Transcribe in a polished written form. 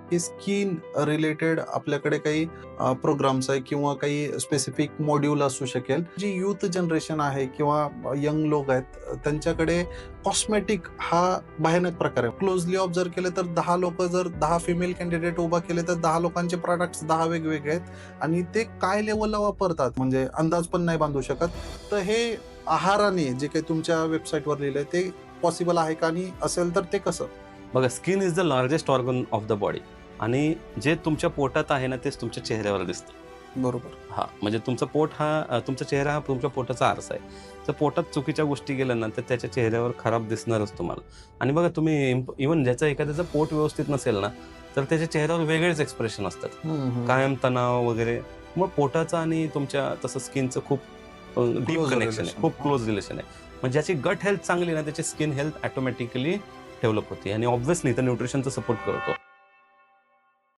की skin related आपल्याकडे काही प्रोग्राम्स आहे किंवा काही स्पेसिफिक मॉड्यूल असू शकेल. जी यूथ जनरेशन आहे किंवा यंग लोक आहेत त्यांच्याकडे कॉस्मेटिक हा भयानक प्रकार आहे. क्लोजली ऑब्झर्व केले तर 10 लोक जर 10 फिमेल कॅन्डिडेट उभा केले तर 10 लोकांचे प्रॉडक्ट्स 10 वेगवेगळे आहेत आणि ते काय लेवलला वापरतात म्हणजे अंदाज पण नाही बांधू शकत. तर हे आहाराने जे काही तुमच्या वेबसाईटवर लिहिलंय ते पॉसिबल आहे का आणि असेल तर ते कसं? बघा, skin is the largest organ of the body आणि जे तुमच्या पोटात आहे ना तेच तुमच्या चेहऱ्यावर दिसतं. बरोबर. हां, म्हणजे तुमचं पोट तुमचा चेहरा हा तुमच्या पोटाचा आरसा आहे. जर पोटात चुकीच्या गोष्टी गेल्या ना तर त्याच्या चेहऱ्यावर खराब दिसणारच तुम्हाला. आणि बघा तुम्ही इव्हन ज्याचं एखाद्याचं पोट व्यवस्थित नसेल ना तर त्याच्या चेहऱ्यावर वेगळेच एक्सप्रेशन असतात. कायम तणाव वगैरे. मग पोटाचं आणि तुमच्या तसं स्किनचं खूप डीप Close कनेक्शन आहे, relation. खूप क्लोज रिलेशन आहे. मग ज्याची गट हेल्थ चांगली ना त्याची स्किन हेल्थ ऑटोमॅटिकली डेव्हलप होते आणि ऑब्व्हियसली तर न्यूट्रिशनचा सपोर्ट करतो.